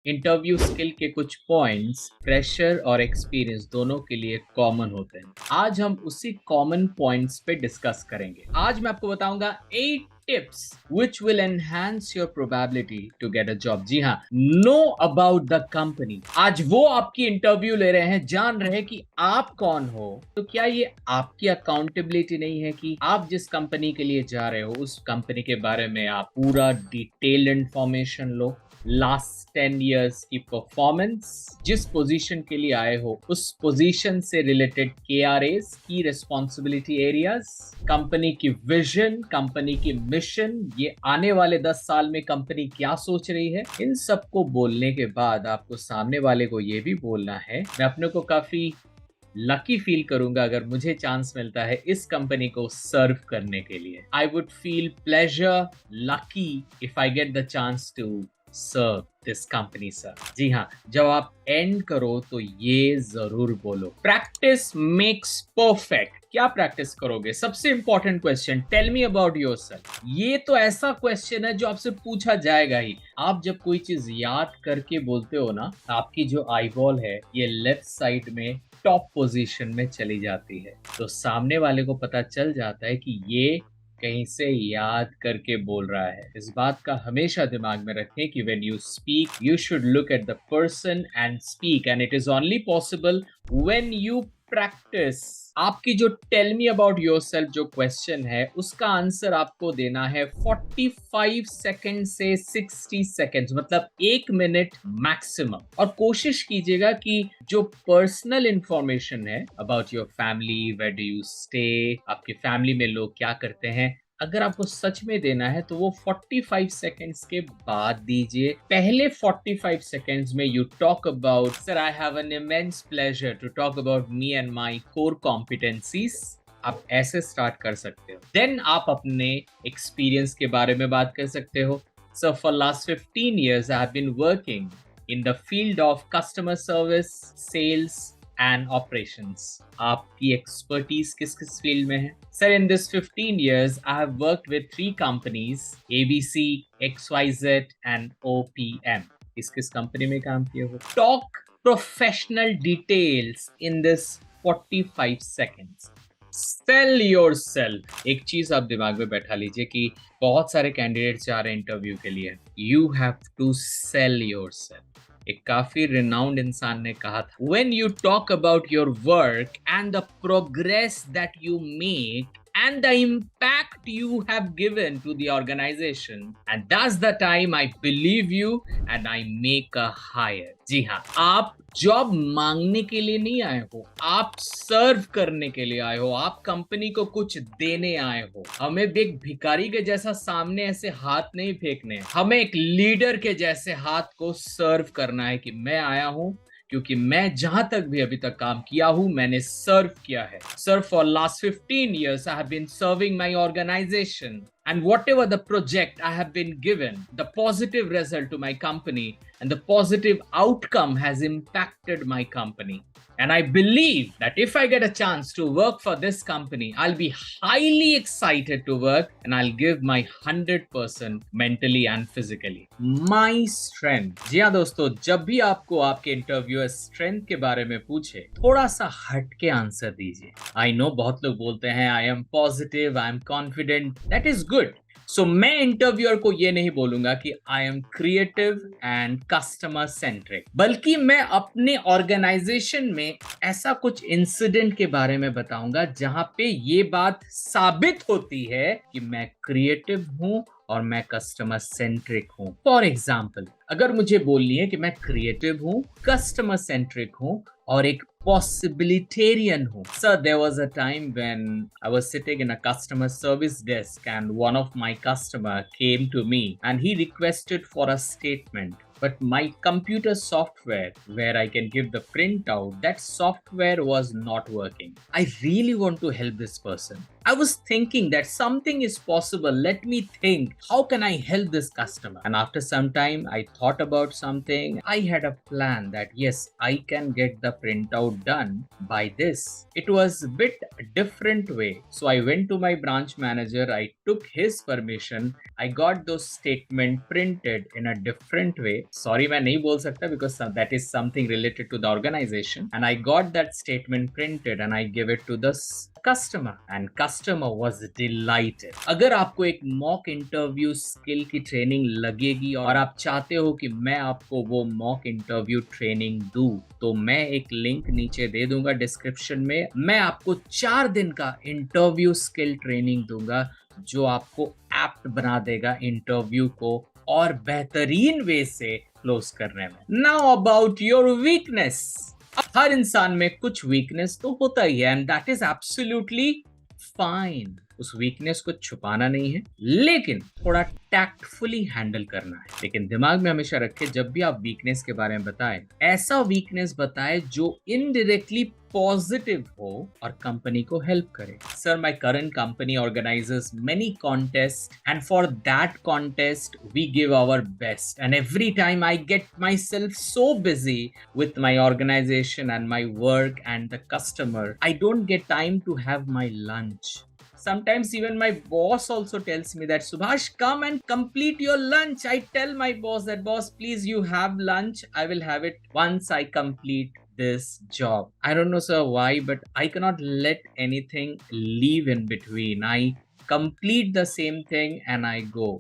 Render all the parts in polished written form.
Interview skill के कुछ points pressure और एक्सपीरियंस दोनों के लिए कॉमन होते हैं। आज हम उसी कॉमन पॉइंट्स पे डिस्कस करेंगे। आज मैं आपको बताऊंगा 8 tips which will enhance your probability to get a job। जी हाँ, नो अबाउट द कंपनी। आज वो आपकी इंटरव्यू ले रहे हैं, जान रहे हैं कि आप कौन हो। तो क्या ये आपकी अकाउंटेबिलिटी नहीं है कि आप जिस कंपनी के लिए जा रहे हो उस कंपनी के बारे में आप पूरा डिटेल्ड इंफॉर्मेशन लो, लास्ट 10 इयर्स की परफॉर्मेंस, जिस पोजीशन के लिए आए हो उस पोजीशन से रिलेटेड KRAs की रिस्पॉन्सिबिलिटी एरियाज, कंपनी की विजन, कंपनी की मिशन, ये आने वाले 10 साल में कंपनी क्या सोच रही है। इन सब को बोलने के बाद आपको सामने वाले को ये भी बोलना है, मैं अपने को काफी लकी फील करूंगा अगर मुझे चांस मिलता है इस कंपनी को सर्व करने के लिए। I would feel pleasure, lucky if I get the chance to serve this company sir. जी हाँ, जब आप एंड करो तो ये जरूर बोलो, प्रैक्टिस मेक्स परफेक्ट। क्या प्रैक्टिस करोगे? सबसे important question, tell me about yourself. ये तो ऐसा क्वेश्चन है जो आपसे पूछा जाएगा ही। आप जब कोई चीज याद करके बोलते हो ना, आपकी जो आईबॉल है ये लेफ्ट साइड में टॉप पोजीशन में चली जाती है, तो सामने वाले को पता चल जाता है कि ये कहीं से याद करके बोल रहा है। इस बात का हमेशा दिमाग में रखें कि when you speak you should look at the person and speak, and it is only possible when you practice. आपकी जो टेल मी अबाउट योरसेल्फ जो क्वेश्चन है उसका आंसर आपको देना है 45 सेकंड से 60 सेकंड्स, मतलब 1 मिनट मैक्सिमम। और कोशिश कीजिएगा कि जो पर्सनल इंफॉर्मेशन है about your family, where do you stay, आपकी फैमिली में लोग क्या करते हैं, अगर आपको सच में देना है तो वो 45 सेकेंड्स के बाद दीजिए। पहले 45 सेकेंड्स में you talk about, sir I have an immense pleasure to talk about me and my core competencies. आप ऐसे स्टार्ट कर सकते हो। देन आप अपने एक्सपीरियंस के बारे में बात कर सकते हो। Sir for last 15 years I have been working in the field of customer service, sales and operations. आपकी एक्सपर्टीज किस किस फील्ड में है? Sir in this 15 years I have worked with 3 companies, ABC, XYZ and OPM। किस किस company में काम किए हो? Talk professional details in this 45 seconds। Cell yourself. एक चीज आप दिमाग में बैठा लीजिए कि बहुत सारे कैंडिडेट्स जा रहे हैं इंटरव्यू के लिए, you have to sell yourself. एक काफी रिनाउंड इंसान ने कहा था, when you talk about your work and the progress that you make and the impact you have given to the organization, and that's the time I believe you and I make a hire। जी हाँ, आप job मांगने के लिए नहीं आए हो, आप सर्व करने के लिए आए हो, आप कंपनी को कुछ देने आए हो। हमें एक भिखारी के जैसा सामने ऐसे हाथ नहीं फेंकने, हमें एक लीडर के जैसे हाथ को सर्व करना है कि मैं आया हूं क्योंकि मैं जहां तक भी अभी तक काम किया हूं मैंने सर्व किया है। Sir for last 15 years I have been serving my organization, and whatever the project I have been given, the positive result to my company and the positive outcome has impacted my company, and I believe that if I get a chance to work for this company I'll be highly excited to work and I'll give my 100% mentally and physically। my strength। जी हाँ दोस्तों, जब भी आपको आपके interviewer strength के बारे में पूछे थोड़ा सा हट के आंसर दीजिए। आई नो बहुत लोग बोलते हैं I am positive, I am confident, that is good. So मैं इंटरव्यूअर को ये नहीं बोलूंगा कि I am creative and customer centric, बल्कि मैं अपने ऑर्गेनाइजेशन में ऐसा कुछ इंसिडेंट के बारे में बताऊंगा जहां पे ये बात साबित होती है कि मैं क्रिएटिव हूं और मैं कस्टमर सेंट्रिक हूं। फॉर एग्जाम्पल, अगर मुझे बोलनी है कि मैं क्रिएटिव हूं, कस्टमर सेंट्रिक हूं और एक possibilitarian हूँ। Sir, there was a time when I was sitting in a customer service desk and one of my customer came to me and he requested for a statement. But my computer software where I can give the printout, that software was not working. I really want to help this person. I was thinking that something is possible. Let me think. How can I help this customer? And after some time, I thought about something. I had a plan that yes, I can get the printout done by this. It was a bit different way. So I went to my branch manager. I took his permission. I got those statement printed in a different way. Sorry, मैं नहीं बोल सकता because that is something related to the organization. And I got that statement printed and I gave it to the customer and customer was delighted. अगर आपको एक mock interview skill की training लगेगी और आप चाहते हो कि मैं आपको वो मॉक इंटरव्यू ट्रेनिंग दूं, तो मैं एक लिंक नीचे दे दूंगा डिस्क्रिप्शन में। मैं आपको 4 दिन का इंटरव्यू स्किल ट्रेनिंग दूंगा जो आपको एप्ट बना देगा इंटरव्यू को और बेहतरीन वे से क्लोज करने में। Now about your weakness. हर इंसान में कुछ वीकनेस तो होता ही है and that is absolutely fine. उस वीकनेस को छुपाना नहीं है, लेकिन थोड़ा टैक्टफुली हैंडल करना है। लेकिन दिमाग में हमेशा रखे, जब भी आप वीकनेस के बारे में बताएं, ऐसा वीकनेस बताएं जो इनडायरेक्टली पॉजिटिव हो और कंपनी को हेल्प करे। Sir, my current company organizes many contest and for that contest we give our best and every time I get myself so busy with my organization and my work and the customer, I don't get time to have my lunch. Sometimes even my boss also tells me that Subhash, come and complete your lunch. I tell my boss that, boss, please, you have lunch. I will have it once I complete this job. I don't know, sir, why, but I cannot let anything leave in between. I complete the same thing and I go.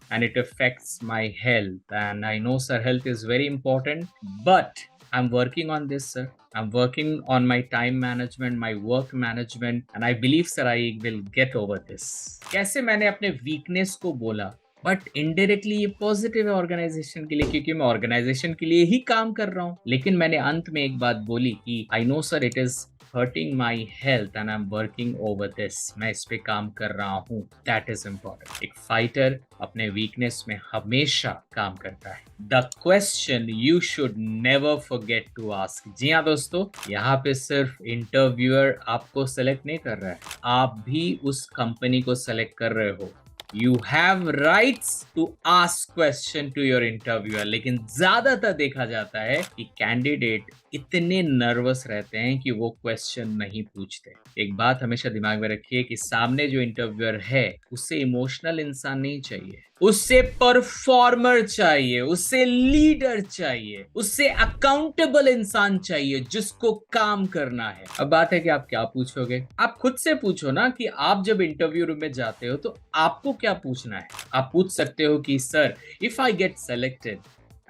And it affects my health. And I know, sir, health is very important, but I'm working on this, sir. I'm working on my time management, my work management, and I believe, sir, I will get over this. कैसे मैंने अपने weakness को बोला, but indirectly ये positive है organisation के लिए, क्योंकि मैं ऑर्गेनाइजेशन के लिए ही काम कर रहा हूँ। लेकिन मैंने अंत में एक बात बोली कि I know sir, it is hurting my health and I'm working over this. मैं इस पे काम कर रहा हूँ। That is important. एक फाइटर अपने वीकनेस में हमेशा काम करता है। The question you should never forget to ask. जी हाँ दोस्तों, यहाँ पे सिर्फ इंटरव्यूअर आपको सेलेक्ट नहीं कर रहा है, आप भी उस कंपनी को सेलेक्ट कर रहे हो। You have rights to ask question to your interviewer, लेकिन ज्यादातर देखा जाता है कि कैंडिडेट इतने नर्वस रहते हैं कि वो क्वेश्चन नहीं पूछते। एक बात हमेशा दिमाग में रखिए कि सामने जो इंटरव्यूअर है उससे इमोशनल इंसान नहीं चाहिए, उससे परफॉर्मर चाहिए, उससे लीडर चाहिए, उससे अकाउंटेबल इंसान चाहिए जिसको काम करना है। अब बात है कि आप क्या पूछोगे। आप खुद से पूछो ना कि आप जब इंटरव्यू रूम में जाते हो तो आपको क्या पूछना है। आप पूछ सकते हो कि sir, if I get selected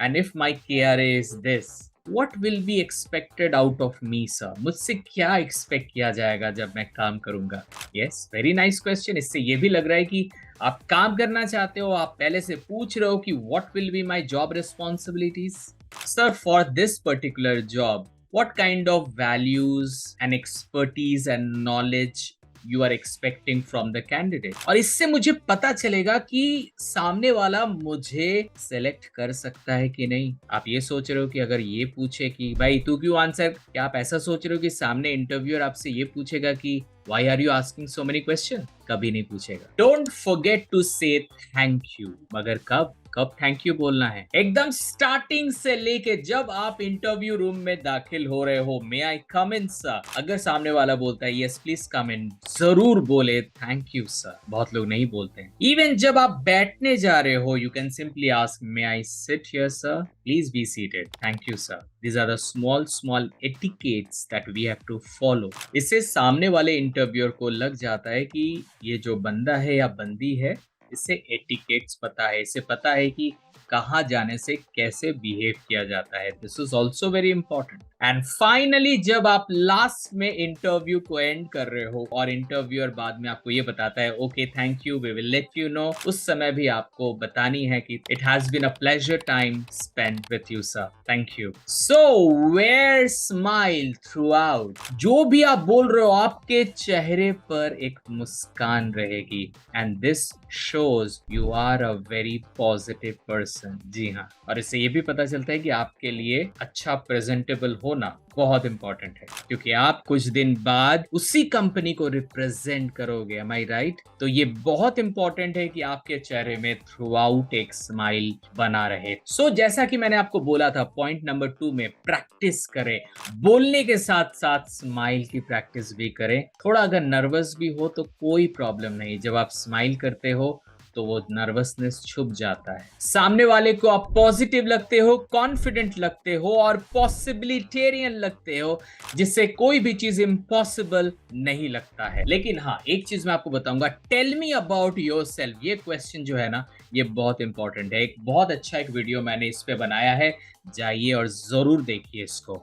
and if my KRA is this, what will be expected out of me, sir? मुझसे क्या एक्सपेक्ट किया जाएगा जब मैं काम करूंगा। Yes, very nice question. इससे ये भी लग रहा है कि आप काम करना चाहते हो, आप पहले से पूछ रहे हो कि what will be my job responsibilities? Sir, for this particular job, what kind of values and expertise and knowledge you are expecting from the candidate? और इससे मुझे पता चलेगा कि सामने वाला मुझे सेलेक्ट कर सकता है कि नहीं। आप ये सोच रहे हो कि अगर ये पूछे कि भाई तू क्यों आंसर, क्या आप ऐसा सोच रहे हो कि सामने इंटरव्यूअर आपसे ये पूछेगा कि why are you asking so many questions? कभी नहीं पूछेगा। Don't forget to say thank you. मगर कब थैंक यू बोलना है? एकदम स्टार्टिंग से लेके जब आप इंटरव्यू रूम में दाखिल हो रहे हो, मे आई कम इन सर, अगर सामने वाला बोलता है यस प्लीज कम इन, जरूर बोले थैंक यू सर। बहुत लोग नहीं बोलते हैं। इवन जब आप बैठने जा रहे हो, you can simply ask may I sit here sir, please be seated, thank you sir. These are the small etiquettes that we have to follow. इससे सामने वाले इंटरव्यूअर को लग जाता है कि ये जो बंदा है या बंदी है, इसे एटिकेट्स पता है, इसे पता है कि कहाँ जाने से कैसे बिहेव किया जाता है। This is also very important. And finally जब आप लास्ट में इंटरव्यू को एंड कर रहे हो और इंटरव्यूअर बाद में आपको ये बताता है okay thank you, we will let you know, उस समय भी आपको बतानी है कि it has been a pleasure time spent with you sir, thank you. So wear smile throughout. जो भी आप बोल रहे हो आपके चेहरे पर एक मुस्कान रहेगी and this shows you are a very positive person। जी हाँ, और इससे ये भी पता चलता है कि आपके लिए अच्छा प्रेजेंटेबल हो होना बहुत इंपॉर्टेंट है, क्योंकि आप कुछ दिन बाद उसी कंपनी को रिप्रेजेंट करोगे। एम आई राइट? तो ये बहुत इंपॉर्टेंट है कि आपके चेहरे में थ्रू आउट एक स्माइल बना रहे। सो जैसा कि मैंने आपको बोला था, पॉइंट नंबर 2 में प्रैक्टिस करें, बोलने के साथ साथ स्माइल की प्रैक्टिस भी करें। थोड़ा अगर नर्वस भी हो तो कोई प्रॉब्लम नहीं, जब आप स्माइल करते हो तो वो नर्वसनेस छुप जाता है। सामने वाले को आप पॉजिटिव लगते हो, कॉन्फिडेंट लगते हो और पॉसिबिलिटेरियन लगते हो, जिससे कोई भी चीज इम्पॉसिबल नहीं लगता है। लेकिन हाँ, एक चीज मैं आपको बताऊंगा, टेल मी अबाउट योरसेल्फ। ये क्वेश्चन जो है ना, ये बहुत इंपॉर्टेंट है। एक बहुत अच्छा एक वीडियो मैंने इस पे बनाया है, जाइए और जरूर देखिए इसको।